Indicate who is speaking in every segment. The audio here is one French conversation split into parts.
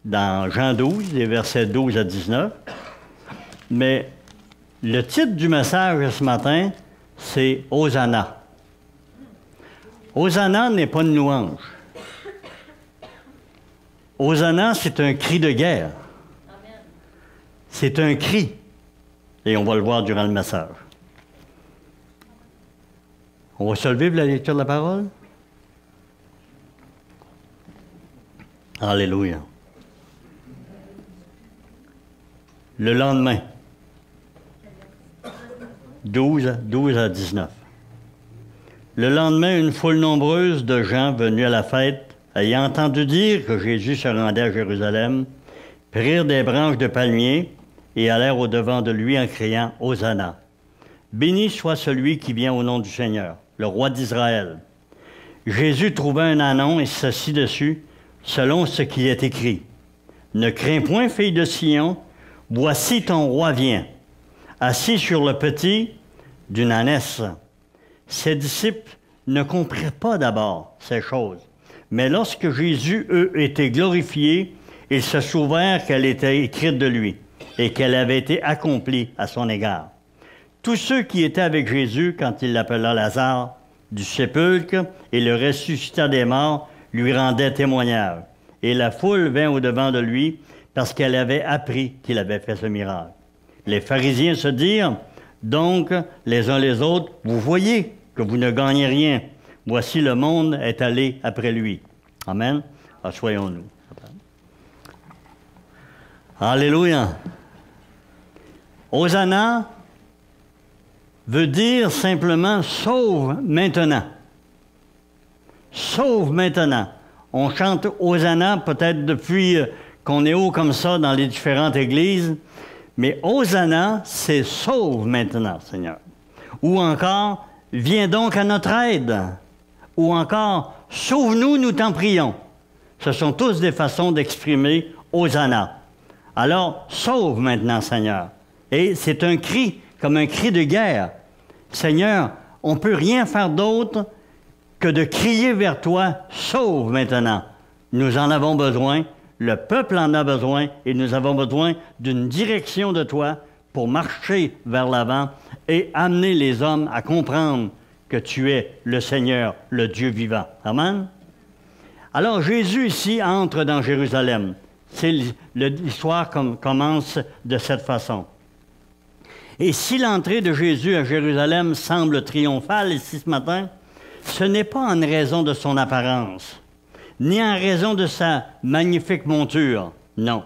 Speaker 1: dans Jean 12, les versets 12 à 19. Mais le titre du message ce matin, c'est « Hosanna ». Hosanna n'est pas une louange. Hosanna, c'est un cri de guerre. C'est un cri. Et on va le voir durant le message. On va se lever pour la lecture de la parole? Alléluia. Le lendemain, 12 à 19. Le lendemain, une foule nombreuse de gens venus à la fête, ayant entendu dire que Jésus se rendait à Jérusalem, prirent des branches de palmier et allèrent au-devant de lui en criant « Hosanna ». Béni soit celui qui vient au nom du Seigneur, le roi d'Israël. Jésus trouva un ânon et s'assit dessus, selon ce qui est écrit. Ne crains point, fille de Sion, voici ton roi vient, assis sur le petit d'une ânesse. Ses disciples ne comprirent pas d'abord ces choses, mais lorsque Jésus eut été glorifié, ils se souvinrent qu'elle était écrite de lui et qu'elle avait été accomplie à son égard. Tous ceux qui étaient avec Jésus quand il l'appela Lazare du sépulcre et le ressuscita des morts lui rendaient témoignage. Et la foule vint au-devant de lui parce qu'elle avait appris qu'il avait fait ce miracle. Les pharisiens se dirent donc les uns les autres, « Vous voyez que vous ne gagnez rien. Voici le monde est allé après lui. » Amen. Assoyons-nous. Alléluia. Hosanna veut dire simplement « sauve maintenant ». Sauve maintenant. On chante Hosanna peut-être depuis qu'on est haut comme ça dans les différentes églises, mais Hosanna, c'est sauve maintenant, Seigneur. Ou encore, viens donc à notre aide. Ou encore, sauve-nous, nous t'en prions. Ce sont tous des façons d'exprimer Hosanna. Alors, sauve maintenant, Seigneur. Et c'est un cri, comme un cri de guerre. Seigneur, on ne peut rien faire d'autre que de crier vers toi, sauve maintenant. Nous en avons besoin, le peuple en a besoin, et nous avons besoin d'une direction de toi pour marcher vers l'avant et amener les hommes à comprendre que tu es le Seigneur, le Dieu vivant. Amen? Alors Jésus ici entre dans Jérusalem. L'histoire commence de cette façon. Et si l'entrée de Jésus à Jérusalem semble triomphale ici ce matin, ce n'est pas en raison de son apparence, ni en raison de sa magnifique monture, non.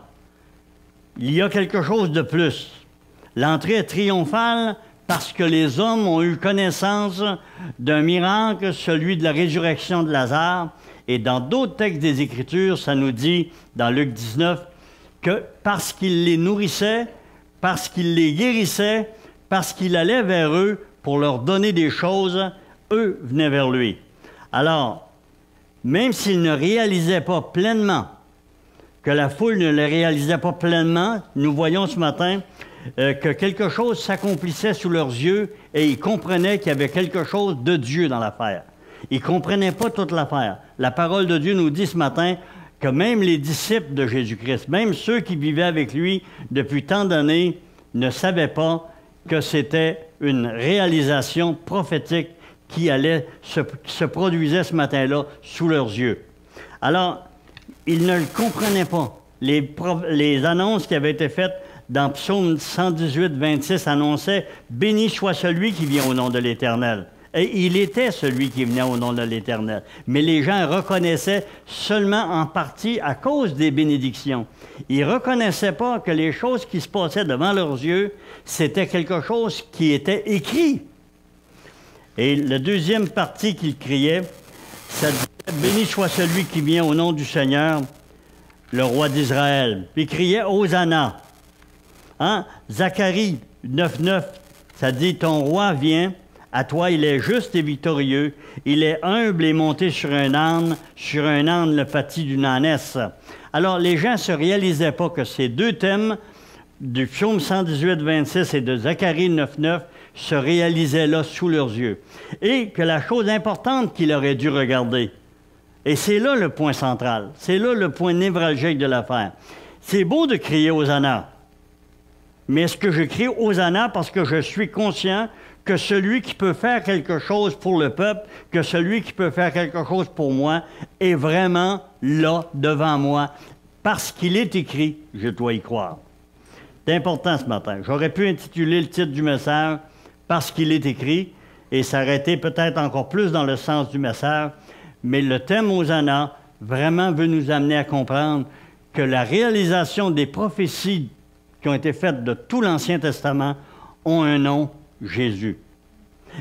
Speaker 1: Il y a quelque chose de plus. L'entrée est triomphale parce que les hommes ont eu connaissance d'un miracle, celui de la résurrection de Lazare, et dans d'autres textes des Écritures, ça nous dit, dans Luc 19, que parce qu'il les nourrissait, parce qu'il les guérissait, parce qu'il allait vers eux pour leur donner des choses, eux venaient vers lui. Alors, même s'ils ne réalisaient pas pleinement, que la foule ne le réalisait pas pleinement, nous voyons ce matin que quelque chose s'accomplissait sous leurs yeux et ils comprenaient qu'il y avait quelque chose de Dieu dans l'affaire. Ils ne comprenaient pas toute l'affaire. La parole de Dieu nous dit ce matin que même les disciples de Jésus-Christ, même ceux qui vivaient avec lui depuis tant d'années, ne savaient pas que c'était une réalisation prophétique qui se produisait ce matin-là sous leurs yeux. Alors, ils ne le comprenaient pas. Les annonces qui avaient été faites dans Psaume 118, 26 annonçaient « Béni soit celui qui vient au nom de l'Éternel ». Et il était celui qui venait au nom de l'Éternel. Mais les gens reconnaissaient seulement en partie à cause des bénédictions. Ils ne reconnaissaient pas que les choses qui se passaient devant leurs yeux, c'était quelque chose qui était écrit. Et la deuxième partie qu'il criait, ça disait « Béni soit celui qui vient au nom du Seigneur, le roi d'Israël ». Puis il criait « Hosanna ». Hein? Zacharie 9.9, ça dit « Ton roi vient, à toi il est juste et victorieux, il est humble et monté sur un âne le pâtis d'une ânesse ». Alors les gens ne se réalisaient pas que ces deux thèmes du psaume 118, 26 et de Zacharie 9.9 se réalisaient là sous leurs yeux. Et que la chose importante qu'il aurait dû regarder, Et c'est là le point central. C'est là le point névralgique de l'affaire. C'est beau de crier Hosanna. Mais est-ce que je crie Hosanna parce que je suis conscient que celui qui peut faire quelque chose pour le peuple, que celui qui peut faire quelque chose pour moi, est vraiment là, devant moi, parce qu'il est écrit, je dois y croire. C'est important ce matin. J'aurais pu intituler le titre du message « Parce qu'il est écrit », et ça aurait été peut-être encore plus dans le sens du message, mais le thème Hosanna vraiment veut nous amener à comprendre que la réalisation des prophéties qui ont été faites de tout l'Ancien Testament ont un nom, Jésus.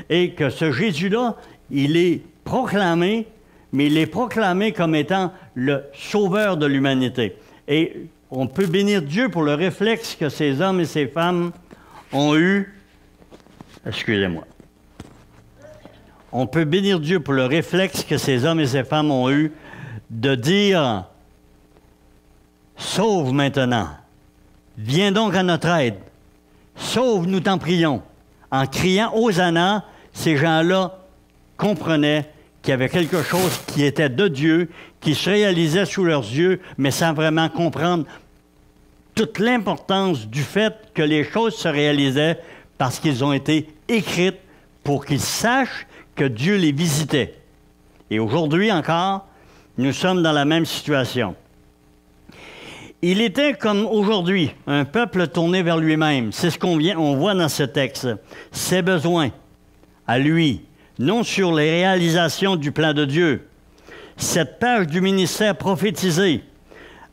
Speaker 1: Et que ce Jésus-là, il est proclamé, mais il est proclamé comme étant le sauveur de l'humanité. Et on peut bénir Dieu pour le réflexe que ces hommes et ces femmes ont eu. Excusez-moi. On peut bénir Dieu pour le réflexe que ces hommes et ces femmes ont eu de dire « Sauve maintenant, viens donc à notre aide, sauve, nous t'en prions ». En criant « Hosanna », ces gens-là comprenaient qu'il y avait quelque chose qui était de Dieu, qui se réalisait sous leurs yeux, mais sans vraiment comprendre toute l'importance du fait que les choses se réalisaient parce qu'ils ont été écrites pour qu'ils sachent que Dieu les visitait. Et aujourd'hui encore, nous sommes dans la même situation. Il était comme aujourd'hui, un peuple tourné vers lui-même. C'est ce on voit dans ce texte. Ses besoins à lui, non sur les réalisations du plan de Dieu. Cette page du ministère prophétisé,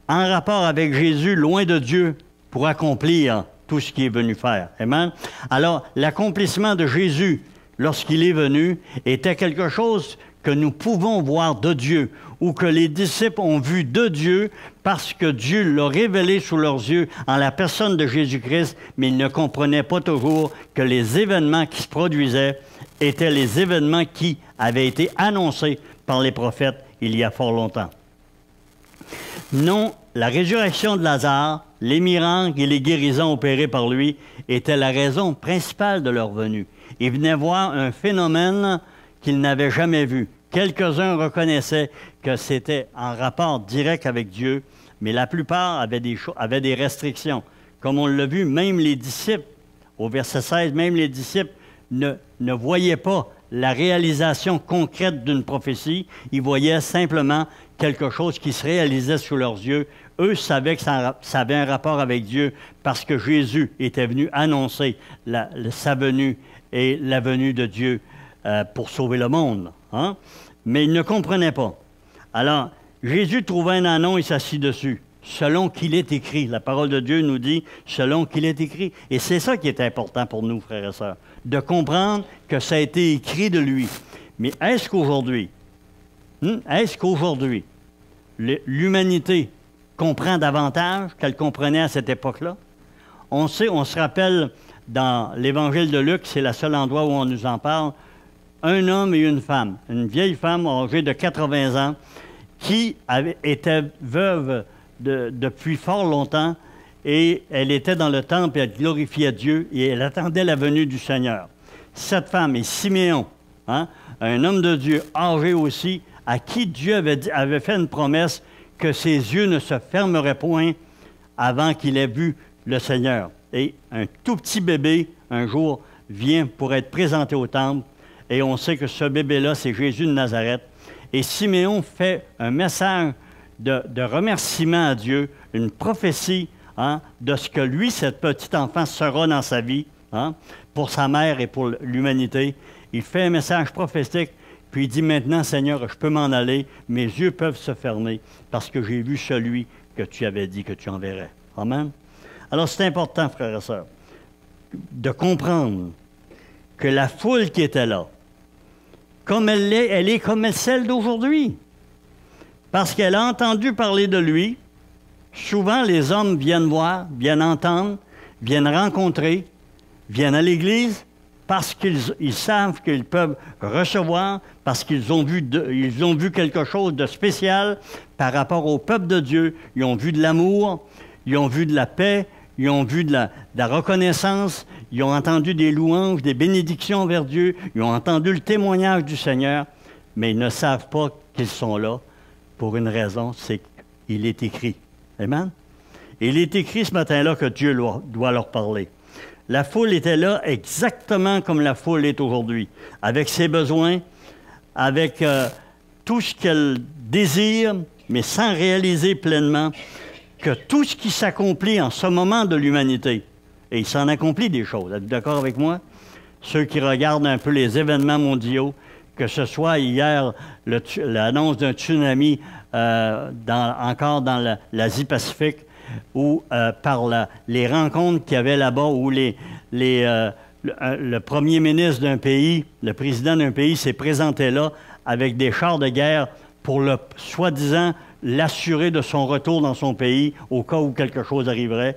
Speaker 1: en rapport avec Jésus, loin de Dieu, pour accomplir tout ce qu'il est venu faire. Amen? Alors, l'accomplissement de Jésus, lorsqu'il est venu, était quelque chose que nous pouvons voir de Dieu, ou que les disciples ont vu de Dieu, parce que Dieu l'a révélé sous leurs yeux en la personne de Jésus-Christ, mais ils ne comprenaient pas toujours que les événements qui se produisaient étaient les événements qui avaient été annoncés par les prophètes il y a fort longtemps. Non, la résurrection de Lazare, les miracles et les guérisons opérées par lui étaient la raison principale de leur venue. Ils venaient voir un phénomène qu'ils n'avaient jamais vu. Quelques-uns reconnaissaient que c'était en rapport direct avec Dieu, mais la plupart avaient des restrictions. Comme on l'a vu, même les disciples, au verset 16, même les disciples ne voyaient pas la réalisation concrète d'une prophétie. Ils voyaient simplement quelque chose qui se réalisait sous leurs yeux. Eux savaient que ça avait un rapport avec Dieu parce que Jésus était venu annoncer sa venue et la venue de Dieu pour sauver le monde. Hein? Mais ils ne comprenaient pas. Alors, Jésus trouva un ânon et s'assit dessus, selon qu'il est écrit. La parole de Dieu nous dit « selon qu'il est écrit ». Et c'est ça qui est important pour nous, frères et sœurs, de comprendre que ça a été écrit de lui. Mais est-ce qu'aujourd'hui, l'humanité comprend davantage qu'elle comprenait à cette époque-là? On se rappelle dans l'Évangile de Luc, c'est le seul endroit où on nous en parle, un homme et une femme, une vieille femme âgée de 80 ans, qui était veuve depuis fort longtemps, et elle était dans le temple et elle glorifiait Dieu, et elle attendait la venue du Seigneur. Cette femme est Siméon, hein, un homme de Dieu âgé aussi, à qui Dieu avait fait une promesse que ses yeux ne se fermeraient point avant qu'il ait vu le Seigneur. Et un tout petit bébé, un jour, vient pour être présenté au temple, et on sait que ce bébé-là, c'est Jésus de Nazareth. Et Siméon fait un message de remerciement à Dieu, une prophétie hein, de ce que lui, cette petite enfant, sera dans sa vie, hein, pour sa mère et pour l'humanité. Il fait un message prophétique, puis il dit maintenant, Seigneur, je peux m'en aller, mes yeux peuvent se fermer, parce que j'ai vu celui que tu avais dit que tu enverrais. Amen. Alors c'est important, frères et sœurs, de comprendre que la foule qui était là, comme elle est comme celle d'aujourd'hui. Parce qu'elle a entendu parler de lui. Souvent, les hommes viennent voir, viennent entendre, viennent rencontrer, viennent à l'Église parce qu'ils savent qu'ils peuvent recevoir, parce qu'ils ont vu quelque chose de spécial par rapport au peuple de Dieu. Ils ont vu de l'amour, ils ont vu de la paix, ils ont vu de la reconnaissance, ils ont entendu des louanges, des bénédictions vers Dieu, ils ont entendu le témoignage du Seigneur, mais ils ne savent pas qu'ils sont là pour une raison, c'est qu'il est écrit. Amen? Il est écrit ce matin-là que Dieu doit leur parler. La foule était là exactement comme la foule est aujourd'hui, avec ses besoins, avec tout ce qu'elle désire, mais sans réaliser pleinement que tout ce qui s'accomplit en ce moment de l'humanité, et il s'en accomplit des choses, êtes-vous d'accord avec moi? Ceux qui regardent un peu les événements mondiaux, que ce soit hier l'annonce d'un tsunami encore dans l'Asie-Pacifique, ou par les rencontres qu'il y avait là-bas, où le premier ministre d'un pays, le président d'un pays s'est présenté là avec des chars de guerre pour soi-disant l'assurer de son retour dans son pays au cas où quelque chose arriverait.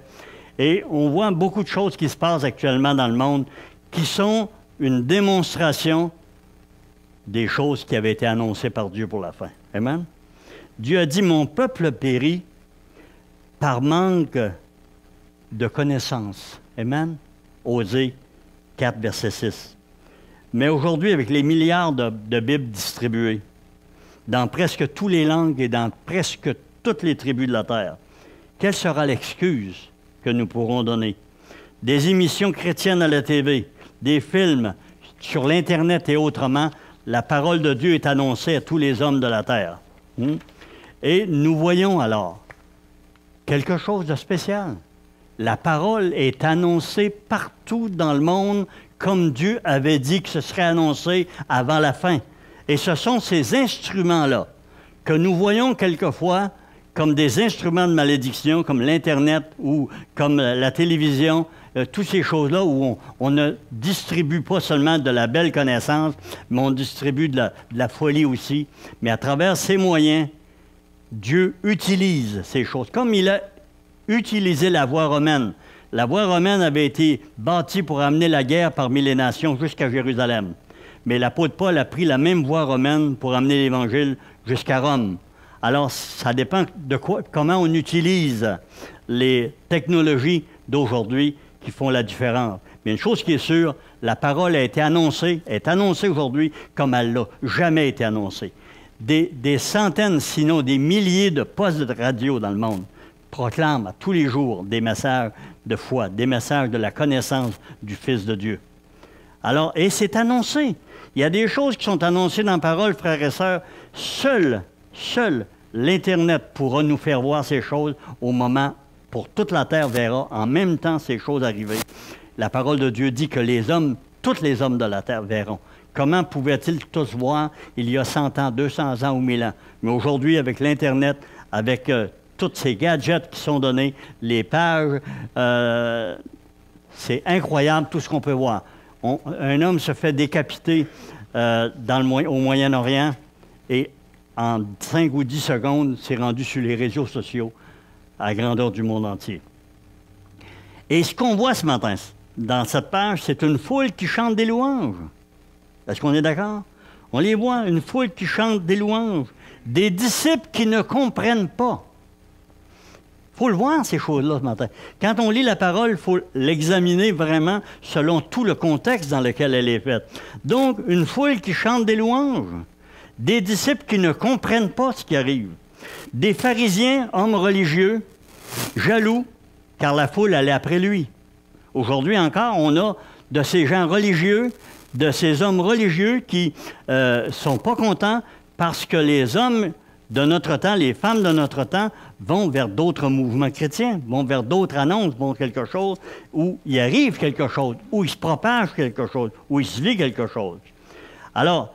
Speaker 1: Et on voit beaucoup de choses qui se passent actuellement dans le monde qui sont une démonstration des choses qui avaient été annoncées par Dieu pour la fin. Amen? Dieu a dit, « Mon peuple périt par manque de connaissance. » Amen? Osée 4, verset 6. Mais aujourd'hui, avec les milliards de Bibles distribuées, dans presque toutes les langues et dans presque toutes les tribus de la terre, quelle sera l'excuse que nous pourrons donner? Des émissions chrétiennes à la TV, des films sur l'Internet et autrement, la parole de Dieu est annoncée à tous les hommes de la terre. Et nous voyons alors quelque chose de spécial. La parole est annoncée partout dans le monde comme Dieu avait dit que ce serait annoncé avant la fin. Et ce sont ces instruments-là que nous voyons quelquefois comme des instruments de malédiction, comme l'Internet ou comme la télévision, toutes ces choses-là où on ne distribue pas seulement de la belle connaissance, mais on distribue de la folie aussi. Mais à travers ces moyens, Dieu utilise ces choses. Comme il a utilisé la voie romaine. La voie romaine avait été bâtie pour amener la guerre parmi les nations jusqu'à Jérusalem. Mais l'apôtre Paul a pris la même voie romaine pour amener l'Évangile jusqu'à Rome. Alors, ça dépend de comment on utilise les technologies d'aujourd'hui qui font la différence. Mais une chose qui est sûre, la parole a été annoncée, est annoncée aujourd'hui comme elle n'a jamais été annoncée. Des centaines, sinon des milliers de postes de radio dans le monde proclament à tous les jours des messages de foi, des messages de la connaissance du Fils de Dieu. Alors, et c'est annoncé. Il y a des choses qui sont annoncées dans la parole, frères et sœurs. Seul l'Internet pourra nous faire voir ces choses au moment, pour toute la terre verra en même temps ces choses arriver. La parole de Dieu dit que les hommes, tous les hommes de la terre verront. Comment pouvaient-ils tous voir il y a 100 ans, 200 ans ou 1000 ans? Mais aujourd'hui, avec l'Internet, avec tous ces gadgets qui sont donnés, les pages, c'est incroyable tout ce qu'on peut voir. Un homme se fait décapiter au Moyen-Orient et en 5 ou 10 secondes, c'est rendu sur les réseaux sociaux à la grandeur du monde entier. Et ce qu'on voit ce matin dans cette page, c'est une foule qui chante des louanges. Est-ce qu'on est d'accord? On les voit, une foule qui chante des louanges, des disciples qui ne comprennent pas. Il faut le voir, ces choses-là, ce matin. Quand on lit la parole, il faut l'examiner vraiment selon tout le contexte dans lequel elle est faite. Donc, une foule qui chante des louanges, des disciples qui ne comprennent pas ce qui arrive, des pharisiens, hommes religieux, jaloux, car la foule allait après lui. Aujourd'hui encore, on a de ces gens religieux, de ces hommes religieux qui ne sont pas contents parce que les hommes de notre temps, les femmes de notre temps, vont vers d'autres mouvements chrétiens, vont vers d'autres annonces, vont quelque chose où il arrive quelque chose, où il se propage quelque chose, où il se vit quelque chose. Alors,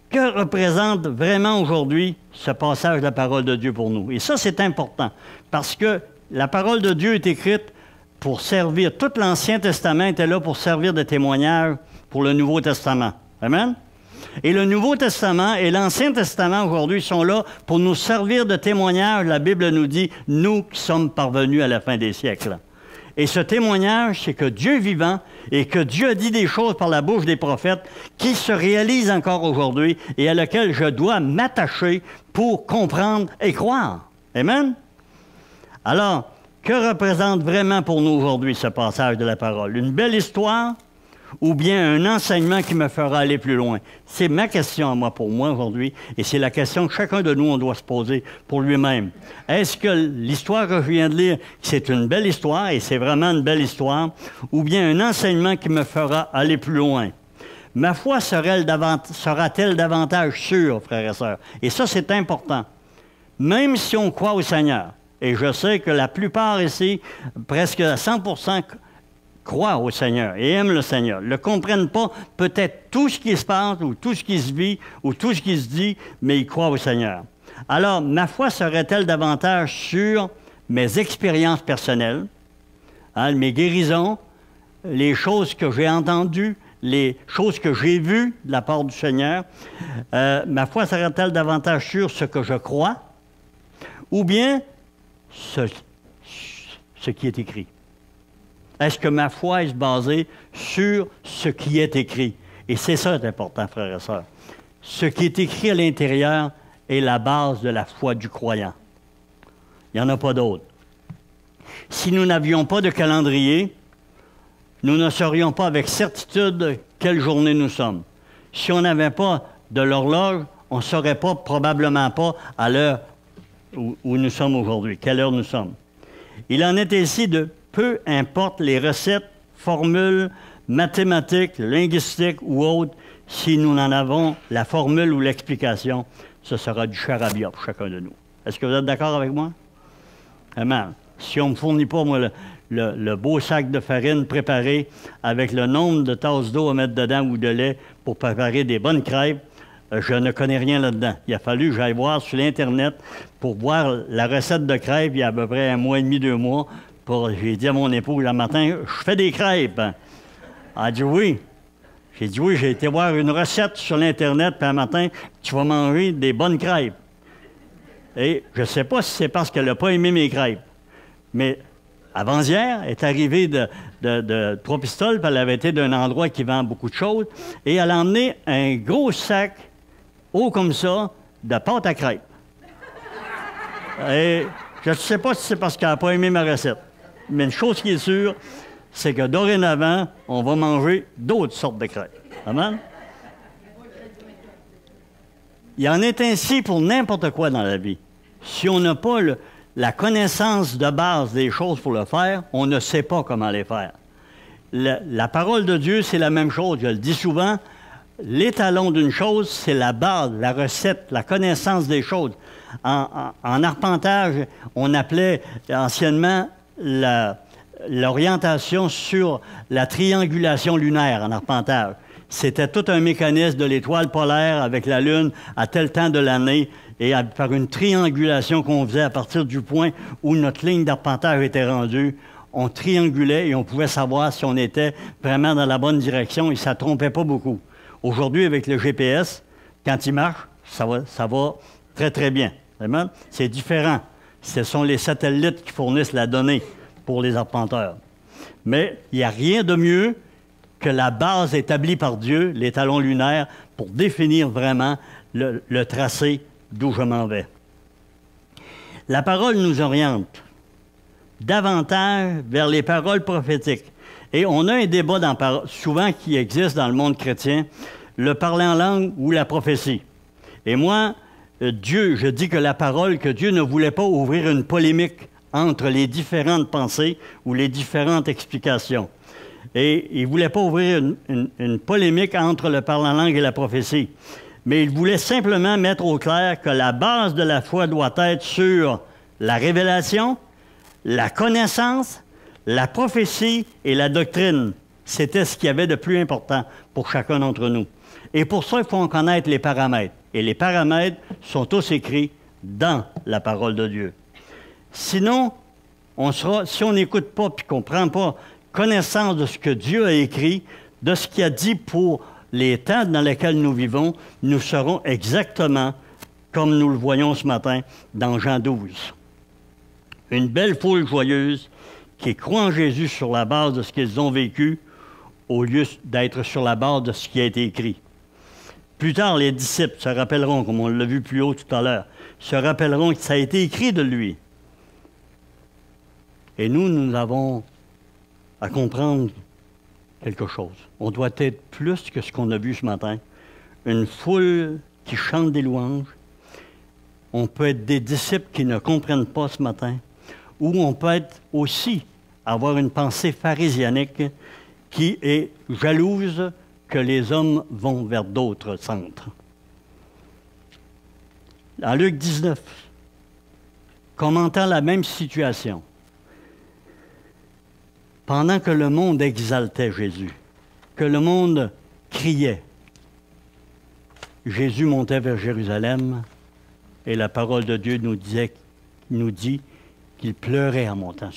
Speaker 1: que représente vraiment aujourd'hui ce passage de la parole de Dieu pour nous? Et ça, c'est important, parce que la parole de Dieu est écrite pour servir, tout l'Ancien Testament était là pour servir de témoignage pour le Nouveau Testament. Amen? Et le Nouveau Testament et l'Ancien Testament aujourd'hui sont là pour nous servir de témoignage. La Bible nous dit, nous qui sommes parvenus à la fin des siècles. Et ce témoignage, c'est que Dieu est vivant et que Dieu a dit des choses par la bouche des prophètes qui se réalisent encore aujourd'hui et à laquelle je dois m'attacher pour comprendre et croire. Amen? Alors, que représente vraiment pour nous aujourd'hui ce passage de la parole? Une belle histoire ou bien un enseignement qui me fera aller plus loin? C'est ma question à moi, pour moi, aujourd'hui, et c'est la question que chacun de nous, on doit se poser pour lui-même. Est-ce que l'histoire que je viens de lire, c'est une belle histoire, et c'est vraiment une belle histoire, ou bien un enseignement qui me fera aller plus loin? Ma foi sera-t-elle davantage sûre, frères et sœurs? Et ça, c'est important. Même si on croit au Seigneur, et je sais que la plupart ici, presque à 100%, croient au Seigneur et aiment le Seigneur, ne comprennent pas peut-être tout ce qui se passe, ou tout ce qui se vit, ou tout ce qui se dit, mais ils croient au Seigneur. Alors, ma foi serait-elle davantage sur mes expériences personnelles, hein, mes guérisons, les choses que j'ai entendues, les choses que j'ai vues de la part du Seigneur? Ma foi serait-elle davantage sur ce que je crois, ou bien ce qui est écrit? Est-ce que ma foi est basée sur ce qui est écrit? Et c'est ça qui est important, frères et sœurs. Ce qui est écrit à l'intérieur est la base de la foi du croyant. Il n'y en a pas d'autre. Si nous n'avions pas de calendrier, nous ne saurions pas avec certitude quelle journée nous sommes. Si on n'avait pas de l'horloge, on ne saurait pas, probablement pas, à l'heure où nous sommes aujourd'hui, quelle heure nous sommes. Il en est ainsi de peu importe les recettes, formules, mathématiques, linguistiques ou autres, si nous en avons la formule ou l'explication, ce sera du charabia pour chacun de nous. Est-ce que vous êtes d'accord avec moi? Vraiment. Si on ne me fournit pas, moi, le beau sac de farine préparé avec le nombre de tasses d'eau à mettre dedans ou de lait pour préparer des bonnes crêpes, je ne connais rien là-dedans. Il a fallu que j'aille voir sur l'Internet pour voir la recette de crêpes il y a à peu près 1 mois et demi, 2 mois. J'ai dit à mon épouse le matin, je fais des crêpes. Elle a dit oui. J'ai dit oui, j'ai été voir une recette sur l'Internet, puis un matin, tu vas manger des bonnes crêpes. Et je ne sais pas si c'est parce qu'elle n'a pas aimé mes crêpes, mais avant-hier, elle est arrivée de Trois-Pistoles, puis elle avait été d'un endroit qui vend beaucoup de choses, et elle a emmené un gros sac, haut comme ça, de pâte à crêpes. Et je ne sais pas si c'est parce qu'elle n'a pas aimé ma recette. Mais une chose qui est sûre, c'est que dorénavant, on va manger d'autres sortes de crêpes. Amen? Il en est ainsi pour n'importe quoi dans la vie. Si on n'a pas la connaissance de base des choses pour le faire, on ne sait pas comment les faire. La parole de Dieu, c'est la même chose. Je le dis souvent, l'étalon d'une chose, c'est la base, la recette, la connaissance des choses. En arpentage, on appelait anciennement l'orientation sur la triangulation lunaire en arpentage. C'était tout un mécanisme de l'étoile polaire avec la Lune à tel temps de l'année et par une triangulation qu'on faisait à partir du point où notre ligne d'arpentage était rendue, on triangulait et on pouvait savoir si on était vraiment dans la bonne direction et ça ne trompait pas beaucoup. Aujourd'hui, avec le GPS, quand il marche, ça va très, très bien. C'est différent. Ce sont les satellites qui fournissent la donnée pour les arpenteurs. Mais il n'y a rien de mieux que la base établie par Dieu, l'étalon lunaire, pour définir vraiment le tracé d'où je m'en vais. La parole nous oriente davantage vers les paroles prophétiques. Et on a un débat souvent qui existe dans le monde chrétien, le parler en langue ou la prophétie. Et moi, je dis que la parole, que Dieu ne voulait pas ouvrir une polémique entre les différentes pensées ou les différentes explications. Et il ne voulait pas ouvrir une polémique entre le parler en langue et la prophétie. Mais il voulait simplement mettre au clair que la base de la foi doit être sur la révélation, la connaissance, la prophétie et la doctrine. C'était ce qu'il y avait de plus important pour chacun d'entre nous. Et pour ça, il faut en connaître les paramètres. Et les paramètres sont tous écrits dans la parole de Dieu. Sinon, si on n'écoute pas et qu'on ne prend pas connaissance de ce que Dieu a écrit, de ce qu'il a dit pour les temps dans lesquels nous vivons, nous serons exactement comme nous le voyons ce matin dans Jean 12. Une belle foule joyeuse qui croit en Jésus sur la base de ce qu'ils ont vécu au lieu d'être sur la base de ce qui a été écrit. Plus tard, les disciples se rappelleront, comme on l'a vu plus haut tout à l'heure, se rappelleront que ça a été écrit de lui. Et nous avons à comprendre quelque chose. On doit être plus que ce qu'on a vu ce matin. Une foule qui chante des louanges. On peut être des disciples qui ne comprennent pas ce matin. Ou on peut être aussi avoir une pensée pharisianique qui est jalouse que les hommes vont vers d'autres centres. En Luc 19, commentant la même situation, pendant que le monde exaltait Jésus, que le monde criait, Jésus montait vers Jérusalem et la parole de Dieu nous dit qu'il pleurait en montant.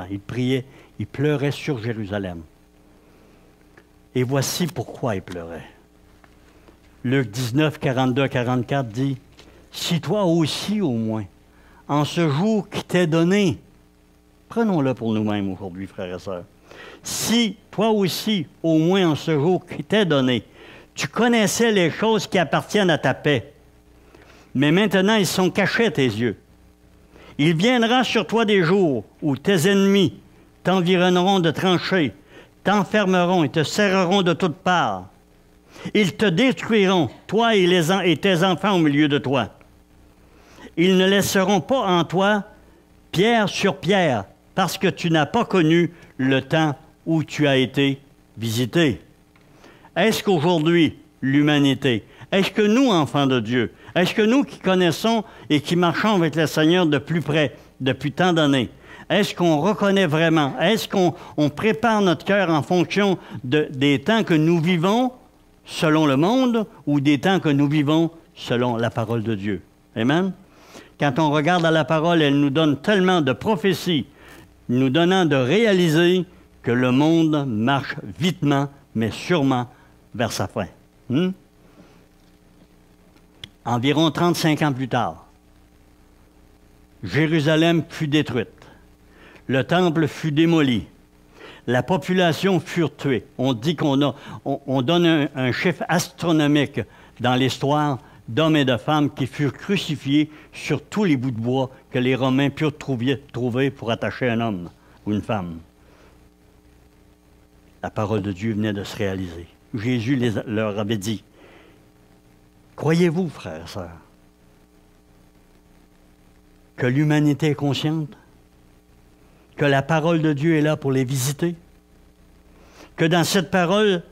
Speaker 1: Il priait, il pleurait sur Jérusalem. Et voici pourquoi il pleurait. Luc 19, 42 à 44 dit, « Si toi aussi, au moins, en ce jour qui t'est donné, prenons-le pour nous-mêmes aujourd'hui, frères et sœurs, si toi aussi, au moins en ce jour qui t'est donné, tu connaissais les choses qui appartiennent à ta paix, mais maintenant ils sont cachés à tes yeux. Il viendra sur toi des jours où tes ennemis t'environneront de tranchées, t'enfermeront et te serreront de toutes parts. Ils te détruiront, toi et tes enfants au milieu de toi. Ils ne laisseront pas en toi pierre sur pierre, parce que tu n'as pas connu le temps où tu as été visité. » Est-ce qu'aujourd'hui, l'humanité, est-ce que nous, enfants de Dieu, est-ce que nous qui connaissons et qui marchons avec le Seigneur de plus près, depuis tant d'années, est-ce qu'on reconnaît vraiment, est-ce qu'on prépare notre cœur en fonction des temps que nous vivons selon le monde ou des temps que nous vivons selon la parole de Dieu? Amen? Quand on regarde à la parole, elle nous donne tellement de prophéties, nous donnant de réaliser que le monde marche vitement, mais sûrement vers sa fin. Environ 35 ans plus tard, Jérusalem fut détruite. Le temple fut démoli. La population fut tuée. On dit on donne un chiffre astronomique dans l'histoire d'hommes et de femmes qui furent crucifiés sur tous les bouts de bois que les Romains purent trouver pour attacher un homme ou une femme. La parole de Dieu venait de se réaliser. Jésus leur avait dit, « Croyez-vous, frères et sœurs, que l'humanité est consciente, que la parole de Dieu est là pour les visiter, que dans cette parole,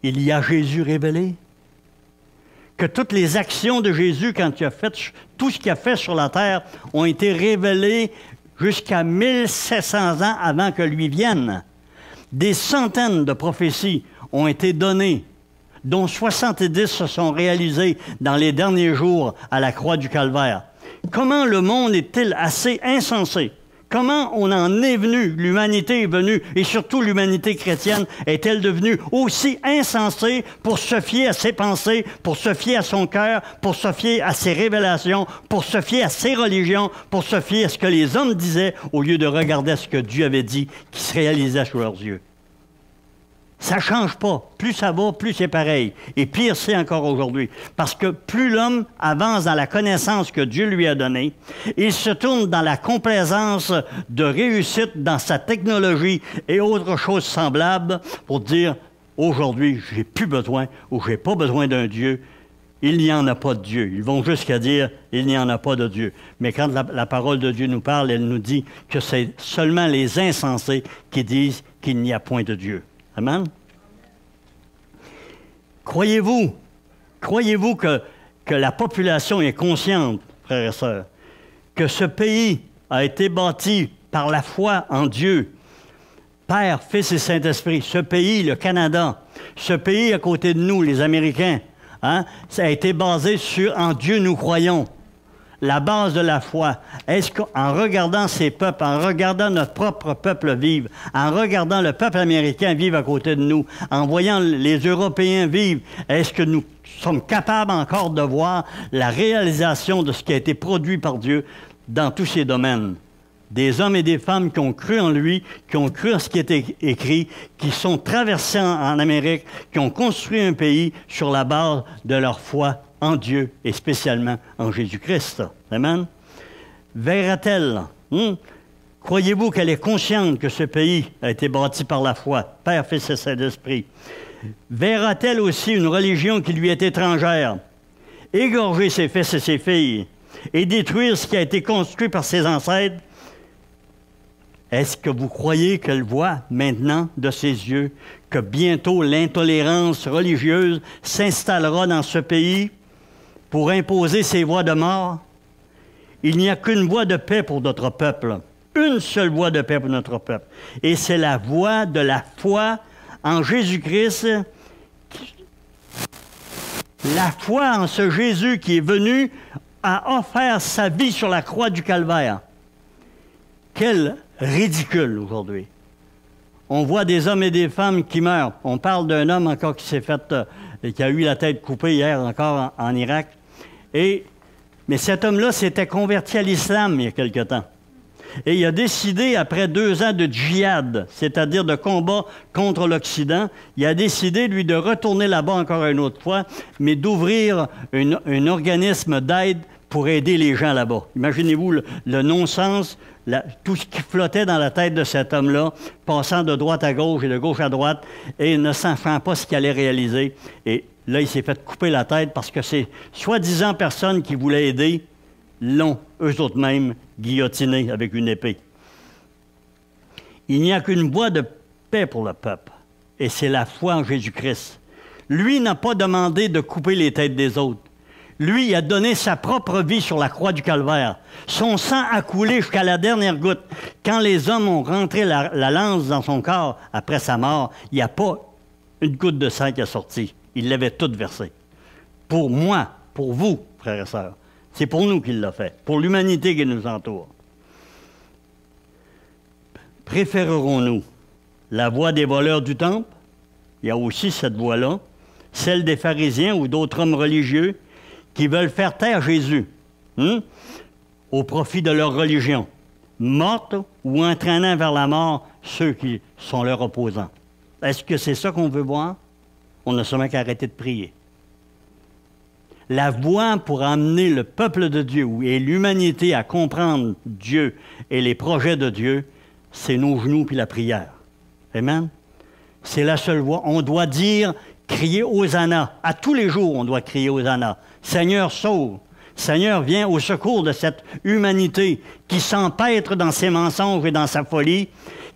Speaker 1: il y a Jésus révélé, que toutes les actions de Jésus, quand il a fait tout ce qu'il a fait sur la terre, ont été révélées jusqu'à 1700 ans avant que lui vienne. Des centaines de prophéties ont été données, dont 70 se sont réalisées dans les derniers jours à la croix du Calvaire. Comment le monde est-il assez insensé? Comment on en est venu, l'humanité est venue, et surtout l'humanité chrétienne, est-elle devenue aussi insensée pour se fier à ses pensées, pour se fier à son cœur, pour se fier à ses révélations, pour se fier à ses religions, pour se fier à ce que les hommes disaient, au lieu de regarder ce que Dieu avait dit, qui se réalisait sous leurs yeux? Ça ne change pas. Plus ça va, plus c'est pareil. Et pire, c'est encore aujourd'hui. Parce que plus l'homme avance dans la connaissance que Dieu lui a donnée, il se tourne dans la complaisance de réussite dans sa technologie et autres choses semblables pour dire, aujourd'hui, j'ai plus besoin ou j'ai pas besoin d'un Dieu. Il n'y en a pas de Dieu. Ils vont jusqu'à dire, il n'y en a pas de Dieu. Mais quand la parole de Dieu nous parle, elle nous dit que c'est seulement les insensés qui disent qu'il n'y a point de Dieu. Amen? Croyez-vous que la population est consciente, frères et sœurs, que ce pays a été bâti par la foi en Dieu, Père, Fils et Saint-Esprit, ce pays, le Canada, ce pays à côté de nous, les Américains, hein, ça a été basé sur « En Dieu nous croyons ». La base de la foi. Est-ce qu'en regardant ces peuples, en regardant notre propre peuple vivre, en regardant le peuple américain vivre à côté de nous, en voyant les Européens vivre, est-ce que nous sommes capables encore de voir la réalisation de ce qui a été produit par Dieu dans tous ces domaines? Des hommes et des femmes qui ont cru en lui, qui ont cru en ce qui était écrit, qui sont traversés en Amérique, qui ont construit un pays sur la base de leur foi en Dieu et spécialement en Jésus-Christ. Amen. Verra-t-elle Croyez-vous qu'elle est consciente que ce pays a été bâti par la foi, Père, Fils et Saint-Esprit? Verra-t-elle aussi une religion qui lui est étrangère, égorger ses fils et ses filles et détruire ce qui a été construit par ses ancêtres? Est-ce que vous croyez qu'elle voit maintenant de ses yeux que bientôt l'intolérance religieuse s'installera dans ce pays pour imposer ses voies de mort? Il n'y a qu'une voie de paix pour notre peuple, une seule voie de paix pour notre peuple, et c'est la voie de la foi en Jésus-Christ, la foi en ce Jésus qui est venu a offert sa vie sur la croix du Calvaire. Quel ridicule aujourd'hui. On voit des hommes et des femmes qui meurent. On parle d'un homme encore qui s'est fait, qui a eu la tête coupée hier encore en Irak. Mais cet homme-là s'était converti à l'islam il y a quelque temps. Et il a décidé, après 2 ans de djihad, c'est-à-dire de combat contre l'Occident, il a décidé, lui, de retourner là-bas encore une autre fois, mais d'ouvrir un organisme d'aide pour aider les gens là-bas. Imaginez-vous le non-sens, tout ce qui flottait dans la tête de cet homme-là, passant de droite à gauche et de gauche à droite, et ne sachant pas ce qu'il allait réaliser. Et là, il s'est fait couper la tête parce que ces soi-disant personnes qui voulaient aider l'ont, eux autres mêmes, guillotiné avec une épée. Il n'y a qu'une voie de paix pour le peuple, et c'est la foi en Jésus-Christ. Lui n'a pas demandé de couper les têtes des autres. Lui a donné sa propre vie sur la croix du Calvaire. Son sang a coulé jusqu'à la dernière goutte. Quand les hommes ont rentré la lance dans son corps après sa mort, il n'y a pas une goutte de sang qui est sortie. Il l'avait toute versée. Pour moi, pour vous, frères et sœurs. C'est pour nous qu'il l'a fait, pour l'humanité qui nous entoure. Préférerons-nous la voie des voleurs du temple? Il y a aussi cette voie-là, celle des pharisiens ou d'autres hommes religieux qui veulent faire taire Jésus au profit de leur religion, morte ou entraînant vers la mort ceux qui sont leurs opposants. Est-ce que c'est ça qu'on veut voir? On n'a seulement qu'à arrêter de prier. La voie pour amener le peuple de Dieu et l'humanité à comprendre Dieu et les projets de Dieu, c'est nos genoux puis la prière. Amen? C'est la seule voie. On doit dire, crier Hosanna. À tous les jours, on doit crier Hosanna. Seigneur, sauve. Seigneur, viens au secours de cette humanité qui s'empêtre dans ses mensonges et dans sa folie,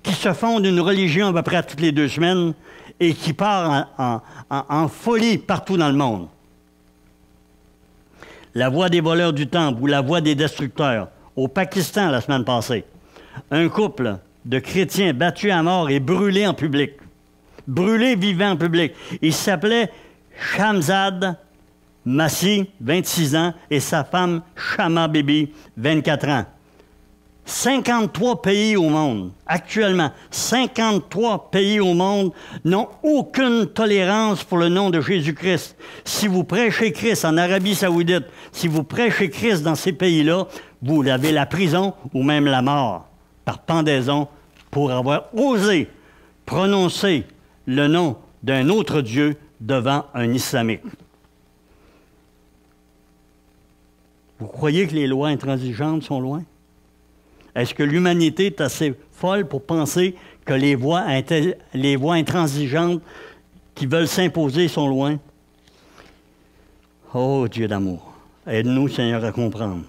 Speaker 1: qui se fonde une religion à peu près toutes les 2 semaines et qui part en folie partout dans le monde. La voie des voleurs du temple ou la voie des destructeurs. Au Pakistan, la semaine passée, un couple de chrétiens battus à mort et brûlés en public. Brûlés vivants en public. Il s'appelait Shamzad Masih, 26 ans, et sa femme Shama Bibi, 24 ans. 53 pays au monde, actuellement, 53 pays au monde n'ont aucune tolérance pour le nom de Jésus-Christ. Si vous prêchez Christ en Arabie Saoudite, si vous prêchez Christ dans ces pays-là, vous avez la prison ou même la mort par pendaison pour avoir osé prononcer le nom d'un autre Dieu devant un islamique. Vous croyez que les lois intransigeantes sont loin? Est-ce que l'humanité est assez folle pour penser que les voies intransigeantes qui veulent s'imposer sont loin? Oh, Dieu d'amour, aide-nous, Seigneur, à comprendre.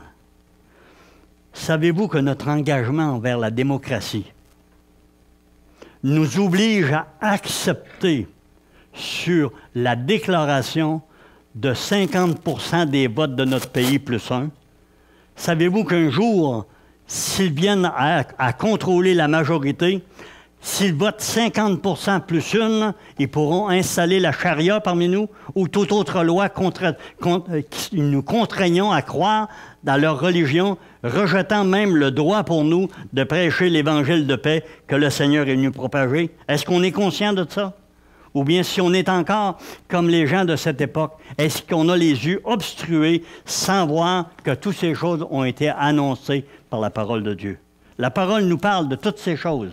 Speaker 1: Savez-vous que notre engagement envers la démocratie nous oblige à accepter sur la déclaration de 50% des votes de notre pays plus 1? Savez-vous qu'un jour, s'ils viennent à contrôler la majorité, s'ils votent 50% plus 1, ils pourront installer la charia parmi nous ou toute autre loi qui nous contraignons à croire dans leur religion, rejetant même le droit pour nous de prêcher l'évangile de paix que le Seigneur est venu propager. Est-ce qu'on est conscient de ça? Ou bien si on est encore comme les gens de cette époque, est-ce qu'on a les yeux obstrués sans voir que toutes ces choses ont été annoncées par la parole de Dieu? La parole nous parle de toutes ces choses.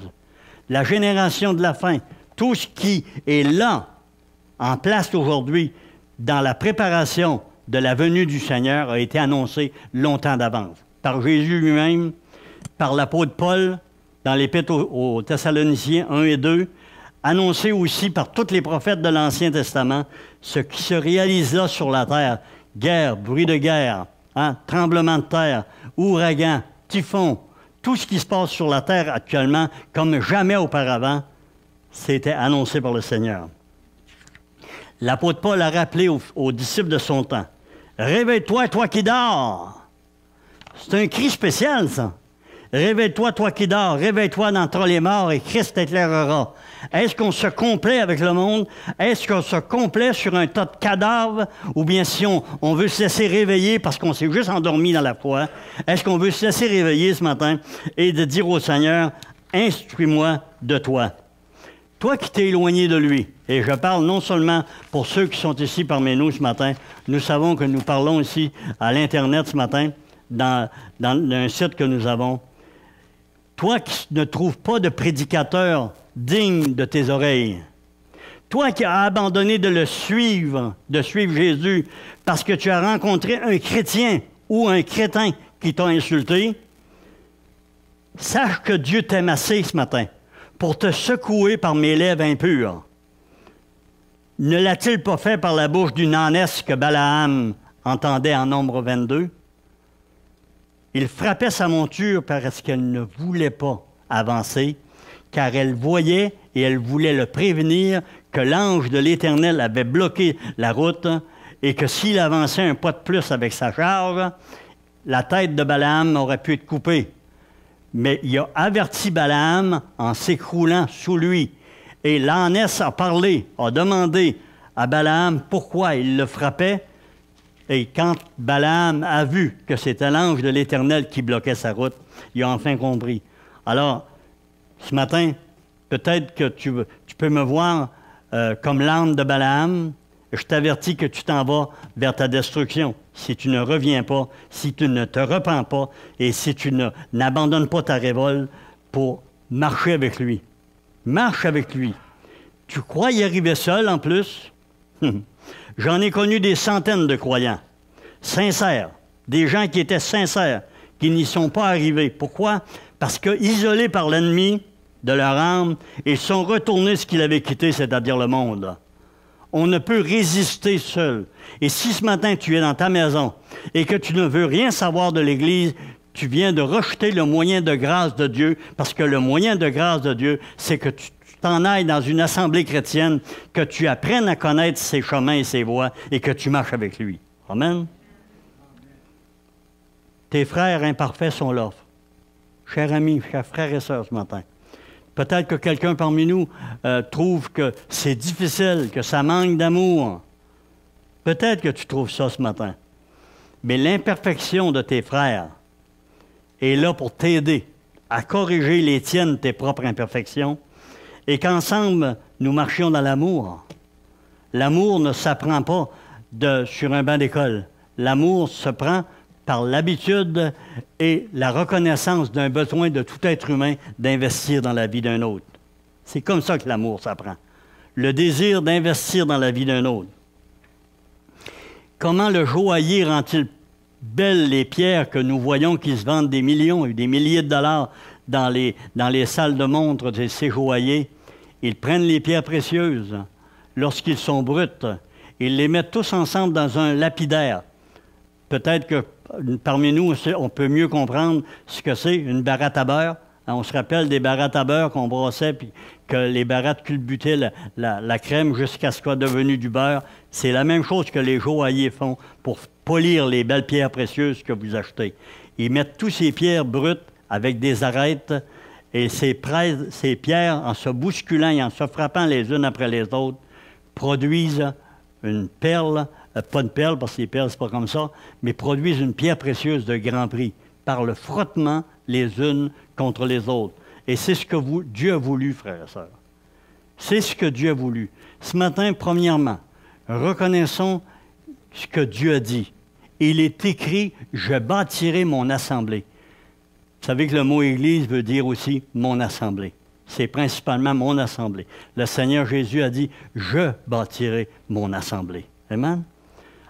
Speaker 1: La génération de la fin, tout ce qui est là, en place aujourd'hui, dans la préparation de la venue du Seigneur, a été annoncé longtemps d'avance. Par Jésus lui-même, par l'apôtre Paul, dans l'Épître aux Thessaloniciens 1 et 2, annoncé aussi par tous les prophètes de l'Ancien Testament, ce qui se réalise là sur la terre, guerre, bruit de guerre, hein, tremblement de terre, ouragan, typhon, tout ce qui se passe sur la terre actuellement, comme jamais auparavant, c'était annoncé par le Seigneur. L'apôtre Paul a rappelé aux disciples de son temps, « Réveille-toi, toi qui dors! » C'est un cri spécial, ça. « Réveille-toi, toi qui dors, réveille-toi d'entre les morts et Christ t'éclairera. » Est-ce qu'on se complaît avec le monde? Est-ce qu'on se complaît sur un tas de cadavres? Ou bien si on veut se laisser réveiller parce qu'on s'est juste endormi dans la foi, est-ce qu'on veut se laisser réveiller ce matin et de dire au Seigneur, « Instruis-moi de toi. » Toi qui t'es éloigné de lui, et je parle non seulement pour ceux qui sont ici parmi nous ce matin, nous savons que nous parlons ici à l'Internet ce matin, dans un site que nous avons. Toi qui ne trouves pas de prédicateur digne de tes oreilles, toi qui as abandonné de suivre Jésus parce que tu as rencontré un chrétien ou un crétin qui t'a insulté, sache que Dieu t'aime assez ce matin pour te secouer par mes lèvres impures. Ne l'a-t-il pas fait par la bouche d'une ânesse que Balaam entendait en Nombre 22? Il frappait sa monture parce qu'elle ne voulait pas avancer, car elle voyait et elle voulait le prévenir que l'ange de l'Éternel avait bloqué la route et que s'il avançait un pas de plus avec sa charge, la tête de Balaam aurait pu être coupée. Mais il a averti Balaam en s'écroulant sous lui. Et l'ânesse a parlé, a demandé à Balaam pourquoi il le frappait. Et quand Balaam a vu que c'était l'ange de l'Éternel qui bloquait sa route, il a enfin compris. Alors, ce matin, peut-être que tu peux me voir comme l'âne de Balaam. Je t'avertis que tu t'en vas vers ta destruction si tu ne reviens pas, si tu ne te repens pas et si tu n'abandonnes pas ta révolte pour marcher avec lui. Marche avec lui. Tu crois y arriver seul en plus? J'en ai connu des centaines de croyants, sincères, des gens qui étaient sincères, qui n'y sont pas arrivés. Pourquoi? Parce qu'isolés par l'ennemi de leur âme, ils sont retournés ce qu'ils avaient quitté, c'est-à-dire le monde. On ne peut résister seul. Et si ce matin tu es dans ta maison et que tu ne veux rien savoir de l'Église, tu viens de rejeter le moyen de grâce de Dieu, parce que le moyen de grâce de Dieu, c'est que tu t'en ailles dans une assemblée chrétienne, que tu apprennes à connaître ses chemins et ses voies et que tu marches avec lui. Amen. Tes frères imparfaits sont là. Chers amis, chers frères et sœurs ce matin. Peut-être que quelqu'un parmi nous trouve que c'est difficile, que ça manque d'amour. Peut-être que tu trouves ça ce matin. Mais l'imperfection de tes frères est là pour t'aider à corriger les tiennes, tes propres imperfections, et qu'ensemble, nous marchions dans l'amour. L'amour ne s'apprend pas sur un banc d'école. L'amour se prend par l'habitude et la reconnaissance d'un besoin de tout être humain d'investir dans la vie d'un autre. C'est comme ça que l'amour s'apprend. Le désir d'investir dans la vie d'un autre. Comment le joaillier rend-il belles les pierres que nous voyons qui se vendent des millions et des milliers de dollars dans les salles de montre de ces joailliers? Ils prennent les pierres précieuses lorsqu'ils sont brutes. Ils les mettent tous ensemble dans un lapidaire. Peut-être que parmi nous, on peut mieux comprendre ce que c'est une baratte à beurre. On se rappelle des barattes à beurre qu'on brassait, puis que les barattes culbutaient la crème jusqu'à ce qu'elle soit devenue du beurre. C'est la même chose que les joailliers font pour polir les belles pierres précieuses que vous achetez. Ils mettent tous ces pierres brutes avec des arêtes, et ces pierres, en se bousculant et en se frappant les unes après les autres, produisent une perle, pas une perle, parce que les perles, c'est pas comme ça, mais produisent une pierre précieuse de grand prix, par le frottement les unes contre les autres. Et c'est ce que Dieu a voulu, frères et sœurs. C'est ce que Dieu a voulu. Ce matin, premièrement, reconnaissons ce que Dieu a dit. Il est écrit, « Je bâtirai mon assemblée ». Vous savez que le mot « Église » veut dire aussi « mon assemblée ». C'est principalement mon assemblée. Le Seigneur Jésus a dit, « Je bâtirai mon assemblée ». Amen?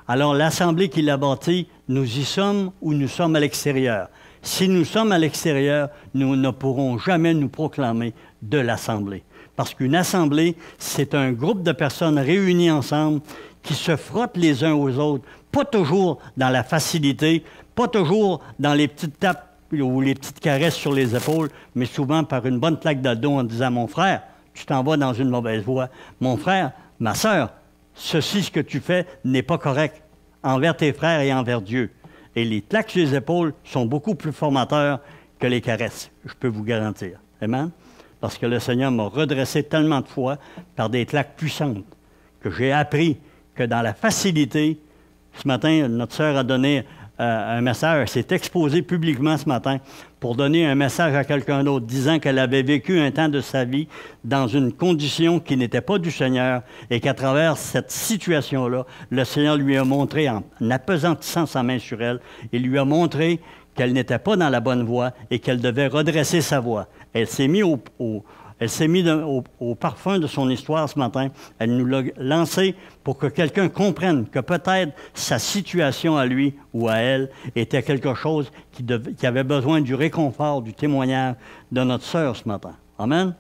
Speaker 1: Alors, l'assemblée qu'il a bâtie, nous y sommes ou nous sommes à l'extérieur. Si nous sommes à l'extérieur, nous ne pourrons jamais nous proclamer de l'Assemblée. Parce qu'une assemblée, c'est un groupe de personnes réunies ensemble qui se frottent les uns aux autres, pas toujours dans la facilité, pas toujours dans les petites tapes ou les petites caresses sur les épaules, mais souvent par une bonne claque de dos en disant « Mon frère, tu t'en vas dans une mauvaise voie. Mon frère, ma sœur, ceci, ce que tu fais, n'est pas correct envers tes frères et envers Dieu. » Et les claques sur les épaules sont beaucoup plus formateurs que les caresses, je peux vous garantir. Amen? Parce que le Seigneur m'a redressé tellement de fois par des claques puissantes que j'ai appris que dans la facilité, ce matin, notre sœur a donné un message, elle s'est exposée publiquement ce matin pour donner un message à quelqu'un d'autre, disant qu'elle avait vécu un temps de sa vie dans une condition qui n'était pas du Seigneur et qu'à travers cette situation-là, le Seigneur lui a montré, en appesantissant sa main sur elle, il lui a montré qu'elle n'était pas dans la bonne voie et qu'elle devait redresser sa voie. Elle s'est mise au parfum de son histoire ce matin. Elle nous l'a lancé pour que quelqu'un comprenne que peut-être sa situation à lui ou à elle était quelque chose qui avait besoin du réconfort, du témoignage de notre sœur ce matin. Amen?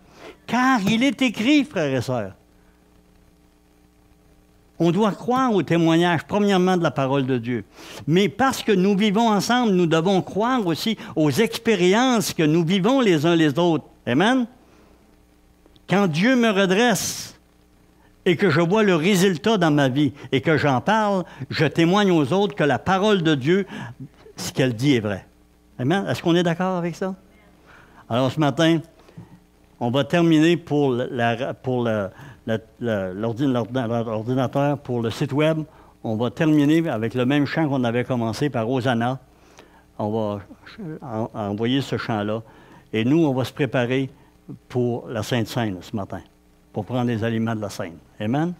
Speaker 1: Car il est écrit, frères et sœurs, on doit croire au témoignage, premièrement, de la parole de Dieu. Mais parce que nous vivons ensemble, nous devons croire aussi aux expériences que nous vivons les uns les autres. Amen? Quand Dieu me redresse et que je vois le résultat dans ma vie et que j'en parle, je témoigne aux autres que la parole de Dieu, ce qu'elle dit est vrai. Amen? Est-ce qu'on est d'accord avec ça? Alors ce matin, on va terminer pour l'ordinateur, pour le site web. On va terminer avec le même chant qu'on avait commencé par Hosanna. On va envoyer ce chant-là. Et nous, on va se préparer pour la Sainte Seine ce matin, pour prendre les aliments de la Seine. Amen?